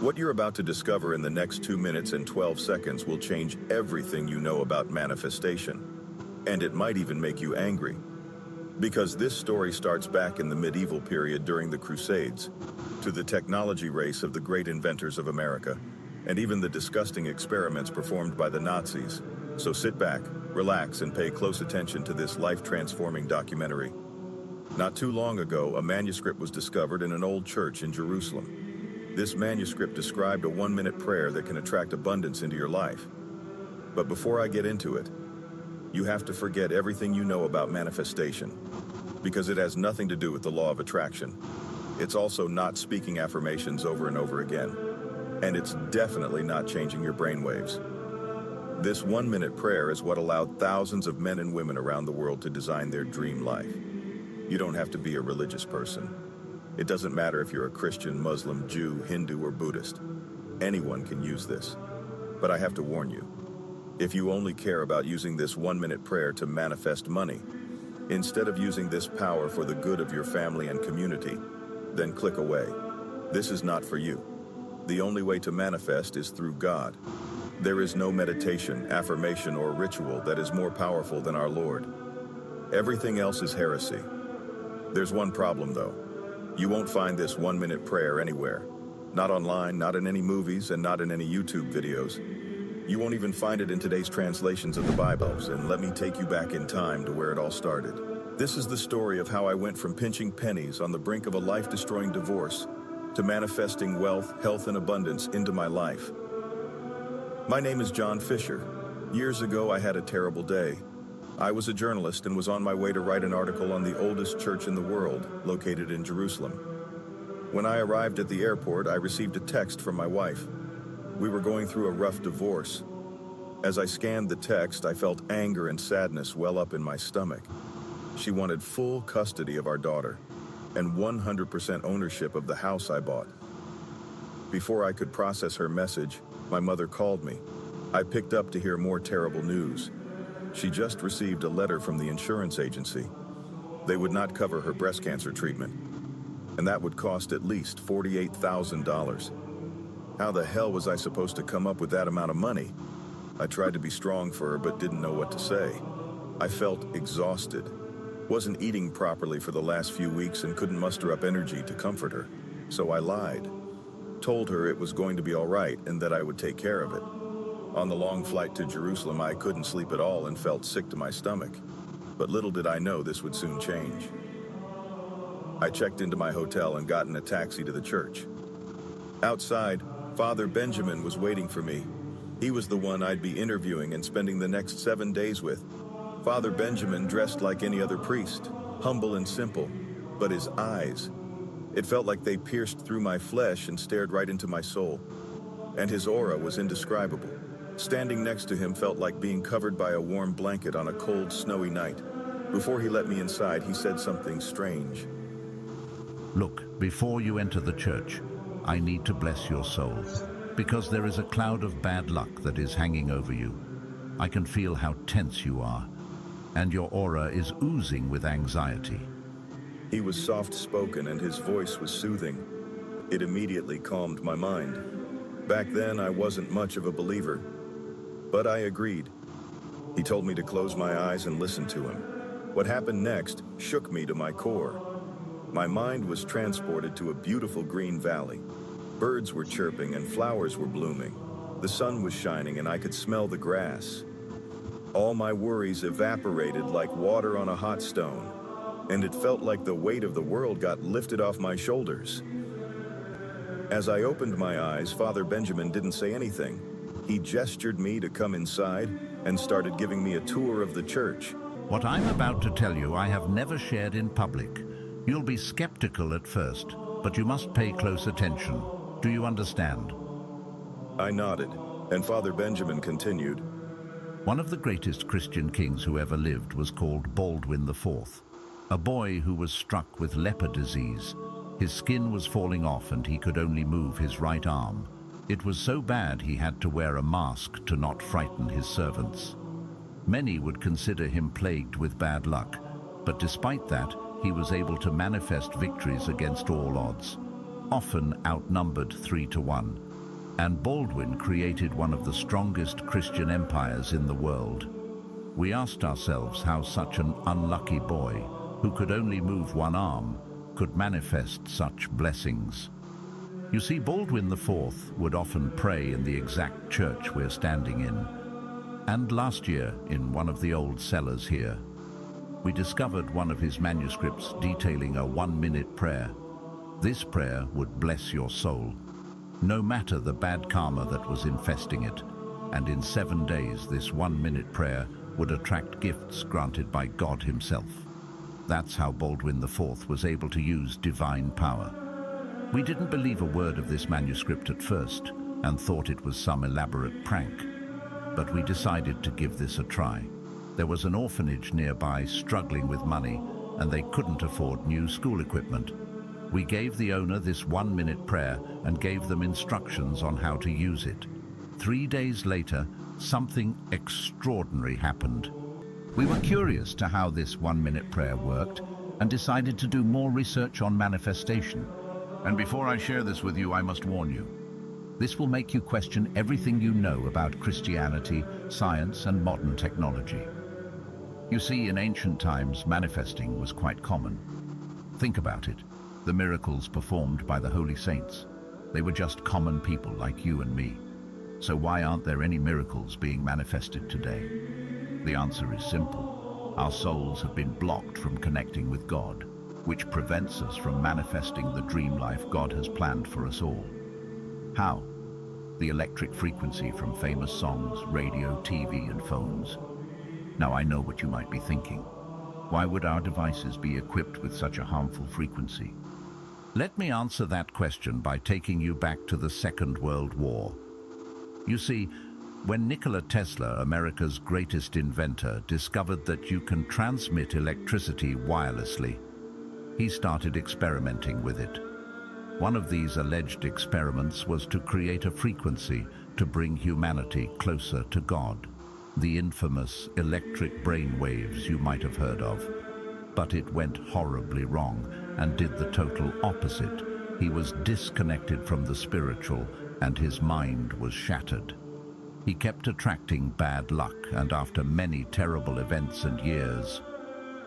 What you're about to discover in the next 2 minutes and 12 seconds will change everything you know about manifestation. And it might even make you angry. Because this story starts back in the medieval period during the Crusades, to the technology race of the great inventors of America, and even the disgusting experiments performed by the Nazis. So sit back, relax, and pay close attention to this life-transforming documentary. Not too long ago, a manuscript was discovered in an old church in Jerusalem. This manuscript described a 1-minute prayer that can attract abundance into your life. But before I get into it, you have to forget everything you know about manifestation, because it has nothing to do with the law of attraction. It's also not speaking affirmations over and over again, and it's definitely not changing your brainwaves. This 1-minute prayer is what allowed thousands of men and women around the world to design their dream life. You don't have to be a religious person. It doesn't matter if you're a Christian, Muslim, Jew, Hindu, or Buddhist. Anyone can use this. But I have to warn you, if you only care about using this 1-minute prayer to manifest money, instead of using this power for the good of your family and community, then click away. This is not for you. The only way to manifest is through God. There is no meditation, affirmation, or ritual that is more powerful than our Lord. Everything else is heresy. There's one problem, though. You won't find this 1-minute prayer anywhere. Not online, not in any movies, and not in any YouTube videos. You won't even find it in today's translations of the Bibles, and let me take you back in time to where it all started. This is the story of how I went from pinching pennies on the brink of a life-destroying divorce to manifesting wealth, health, and abundance into my life. My name is John Fisher. Years ago, I had a terrible day. I was a journalist and was on my way to write an article on the oldest church in the world, located in Jerusalem. When I arrived at the airport, I received a text from my wife. We were going through a rough divorce. As I scanned the text, I felt anger and sadness well up in my stomach. She wanted full custody of our daughter and 100% ownership of the house I bought. Before I could process her message, my mother called me. I picked up to hear more terrible news. She just received a letter from the insurance agency. They would not cover her breast cancer treatment, and that would cost at least $48,000. How the hell was I supposed to come up with that amount of money? I tried to be strong for her, but didn't know what to say. I felt exhausted. Wasn't eating properly for the last few weeks and couldn't muster up energy to comfort her. So I lied. Told her it was going to be all right and that I would take care of it. On the long flight to Jerusalem, I couldn't sleep at all and felt sick to my stomach. But little did I know this would soon change. I checked into my hotel and got in a taxi to the church. Outside, Father Benjamin was waiting for me. He was the one I'd be interviewing and spending the next 7 days with. Father Benjamin dressed like any other priest, humble and simple, but his eyes, it felt like they pierced through my flesh and stared right into my soul. And his aura was indescribable. Standing next to him felt like being covered by a warm blanket on a cold, snowy night. Before he let me inside, he said something strange. Look, before you enter the church, I need to bless your soul, because there is a cloud of bad luck that is hanging over you. I can feel how tense you are, and your aura is oozing with anxiety. He was soft-spoken and his voice was soothing. It immediately calmed my mind. Back then, I wasn't much of a believer, but I agreed. He told me to close my eyes and listen to him. What happened next shook me to my core. My mind was transported to a beautiful green valley. Birds were chirping and flowers were blooming. The sun was shining and I could smell the grass. All my worries evaporated like water on a hot stone, and it felt like the weight of the world got lifted off my shoulders. As I opened my eyes, Father Benjamin didn't say anything. He gestured me to come inside and started giving me a tour of the church. What I'm about to tell you, I have never shared in public. You'll be skeptical at first, but you must pay close attention. Do you understand? I nodded, and Father Benjamin continued. One of the greatest Christian kings who ever lived was called Baldwin IV, a boy who was struck with leper disease. His skin was falling off and he could only move his right arm. It was so bad he had to wear a mask to not frighten his servants. Many would consider him plagued with bad luck, but despite that, he was able to manifest victories against all odds, often outnumbered 3 to 1. And Baldwin created one of the strongest Christian empires in the world. We asked ourselves how such an unlucky boy, who could only move one arm, could manifest such blessings. You see, Baldwin IV would often pray in the exact church we're standing in. And last year, in one of the old cellars here, we discovered one of his manuscripts detailing a 1-minute prayer. This prayer would bless your soul, no matter the bad karma that was infesting it. And in 7 days, this 1-minute prayer would attract gifts granted by God himself. That's how Baldwin IV was able to use divine power. We didn't believe a word of this manuscript at first and thought it was some elaborate prank. But we decided to give this a try. There was an orphanage nearby struggling with money, and they couldn't afford new school equipment. We gave the owner this 1-minute prayer and gave them instructions on how to use it. 3 days later, something extraordinary happened. We were curious to how this 1-minute prayer worked and decided to do more research on manifestation. And before I share this with you, I must warn you. This will make you question everything you know about Christianity, science, and modern technology. You see, in ancient times, manifesting was quite common. Think about it. The miracles performed by the holy saints. They were just common people like you and me. So why aren't there any miracles being manifested today? The answer is simple. Our souls have been blocked from connecting with God, which prevents us from manifesting the dream life God has planned for us all. How? The electric frequency from famous songs, radio, TV, and phones. Now I know what you might be thinking. Why would our devices be equipped with such a harmful frequency? Let me answer that question by taking you back to the Second World War. You see, when Nikola Tesla, America's greatest inventor, discovered that you can transmit electricity wirelessly, he started experimenting with it. One of these alleged experiments was to create a frequency to bring humanity closer to God. The infamous electric brain waves you might have heard of. But it went horribly wrong and did the total opposite. He was disconnected from the spiritual and his mind was shattered. He kept attracting bad luck, and after many terrible events and years,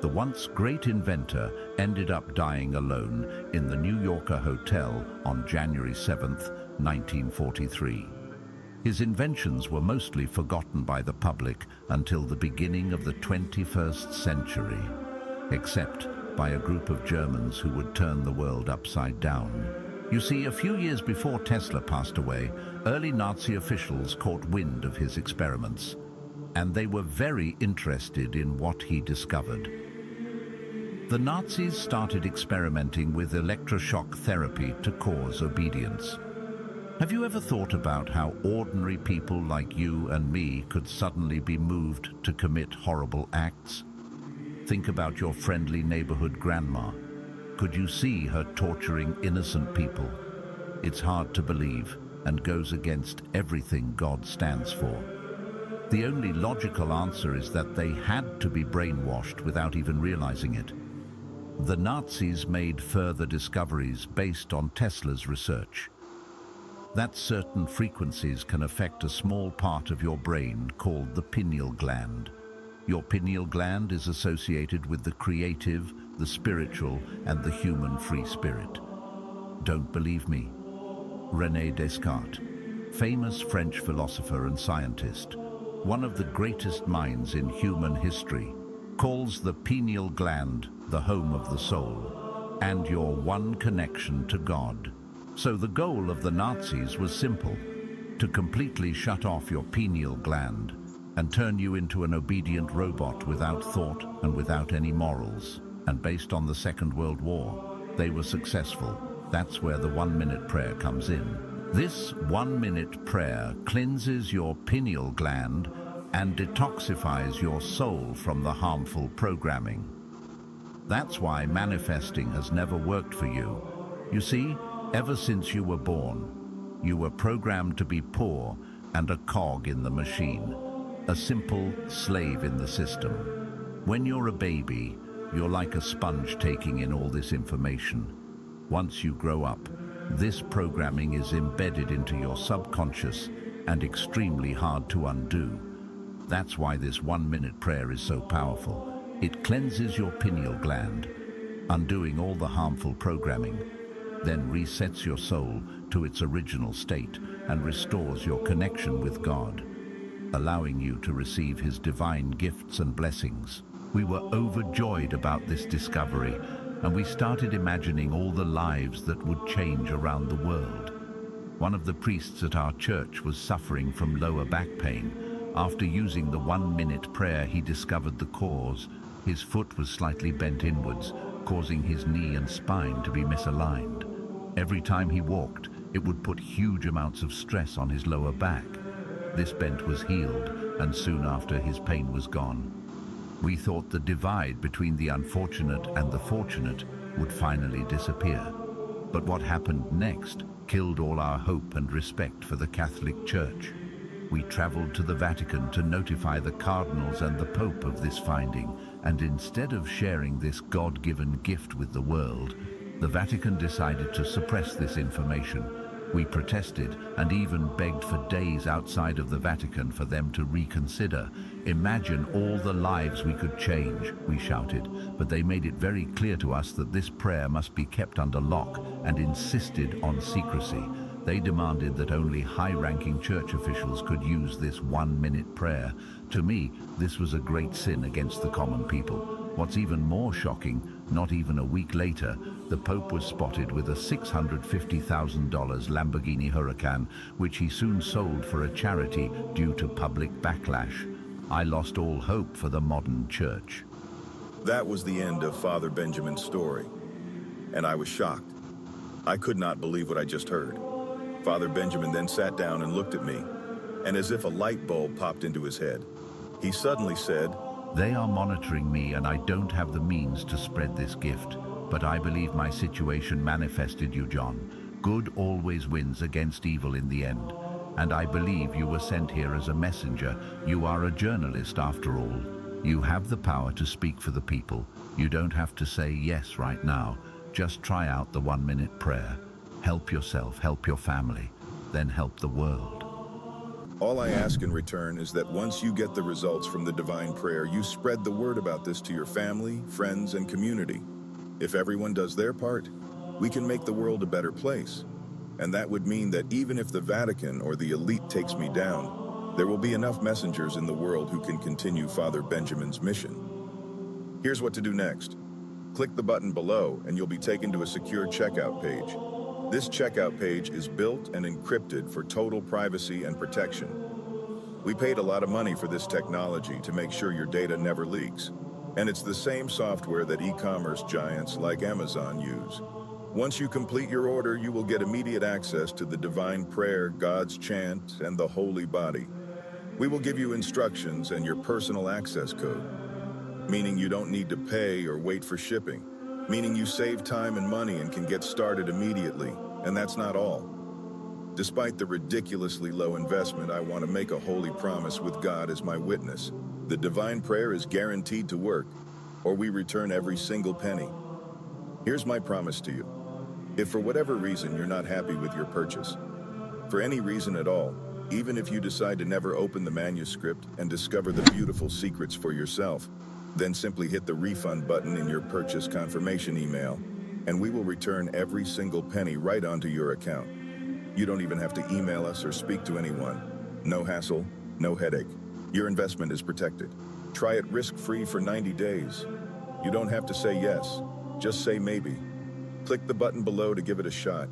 the once great inventor ended up dying alone in the New Yorker hotel on January 7th, 1943. His inventions were mostly forgotten by the public until the beginning of the 21st century, except by a group of Germans who would turn the world upside down. You see, a few years before Tesla passed away, early Nazi officials caught wind of his experiments, and they were very interested in what he discovered. The Nazis started experimenting with electroshock therapy to cause obedience. Have you ever thought about how ordinary people like you and me could suddenly be moved to commit horrible acts? Think about your friendly neighborhood grandma. Could you see her torturing innocent people? It's hard to believe and goes against everything God stands for. The only logical answer is that they had to be brainwashed without even realizing it. The Nazis made further discoveries based on Tesla's research. That certain frequencies can affect a small part of your brain called the pineal gland. Your pineal gland is associated with the creative, the spiritual, and the human free spirit. Don't believe me? René Descartes, famous French philosopher and scientist, one of the greatest minds in human history, calls the pineal gland the home of the soul and your one connection to God. So the goal of the Nazis was simple: to completely shut off your pineal gland and turn you into an obedient robot without thought and without any morals. And based on the Second World War, they were successful. That's where the 1-minute prayer comes in. This 1-minute prayer cleanses your pineal gland and detoxifies your soul from the harmful programming. That's why manifesting has never worked for you. You see, ever since you were born, you were programmed to be poor and a cog in the machine, a simple slave in the system. When you're a baby, you're like a sponge taking in all this information. Once you grow up, This programming is embedded into your subconscious and extremely hard to undo. That's why this 1-minute prayer is so powerful. It cleanses your pineal gland, undoing all the harmful programming, then resets your soul to its original state and restores your connection with God, allowing you to receive His divine gifts and blessings. We were overjoyed about this discovery, and we started imagining all the lives that would change around the world. One of the priests at our church was suffering from lower back pain. After using the 1-minute prayer, he discovered the cause. His foot was slightly bent inwards, causing his knee and spine to be misaligned. Every time he walked, it would put huge amounts of stress on his lower back. This bent was healed, and soon after, his pain was gone. We thought the divide between the unfortunate and the fortunate would finally disappear. But what happened next killed all our hope and respect for the Catholic Church. We traveled to the Vatican to notify the cardinals and the Pope of this finding, and instead of sharing this God-given gift with the world, the Vatican decided to suppress this information. We protested and even begged for days outside of the Vatican for them to reconsider. Imagine all the lives we could change, we shouted, but they made it very clear to us that this prayer must be kept under lock and insisted on secrecy. They demanded that only high-ranking church officials could use this 1-minute prayer. To me, this was a great sin against the common people. What's even more shocking, not even a week later, the Pope was spotted with a $650,000 Lamborghini Huracan, which he soon sold for a charity due to public backlash. I lost all hope for the modern church. That was the end of Father Benjamin's story, and I was shocked. I could not believe what I just heard. Father Benjamin then sat down and looked at me, and as if a light bulb popped into his head, he suddenly said, "They are monitoring me, and I don't have the means to spread this gift. But I believe my situation manifested you, John. Good always wins against evil in the end. And I believe you were sent here as a messenger. You are a journalist after all. You have the power to speak for the people. You don't have to say yes right now. Just try out the 1-minute prayer. Help yourself, help your family, then help the world." All I ask in return is that once you get the results from the divine prayer, you spread the word about this to your family, friends, and community. If everyone does their part, we can make the world a better place. And that would mean that even if the Vatican or the elite takes me down, there will be enough messengers in the world who can continue Father Benjamin's mission. Here's what to do next. Click the button below and you'll be taken to a secure checkout page. This checkout page is built and encrypted for total privacy and protection. We paid a lot of money for this technology to make sure your data never leaks. And it's the same software that e-commerce giants like Amazon use. Once you complete your order, you will get immediate access to the divine prayer, God's chant, and the holy body. We will give you instructions and your personal access code, meaning you don't need to pay or wait for shipping, meaning you save time and money and can get started immediately. And that's not all. Despite the ridiculously low investment, I want to make a holy promise with God as my witness. The divine prayer is guaranteed to work, or we return every single penny. Here's my promise to you. If for whatever reason you're not happy with your purchase, for any reason at all, even if you decide to never open the manuscript and discover the beautiful secrets for yourself, then simply hit the refund button in your purchase confirmation email, and we will return every single penny right onto your account. You don't even have to email us or speak to anyone. No hassle, no headache. Your investment is protected. Try it risk-free for 90 days. You don't have to say yes, just say maybe. Click the button below to give it a shot.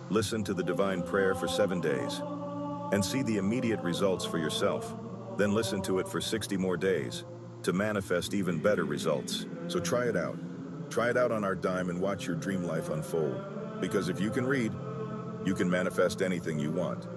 Listen to the divine prayer for 7 days and see the immediate results for yourself. Then listen to it for 60 more days to manifest even better results. So try it out. Try it out on our dime and watch your dream life unfold. Because if you can read, you can manifest anything you want.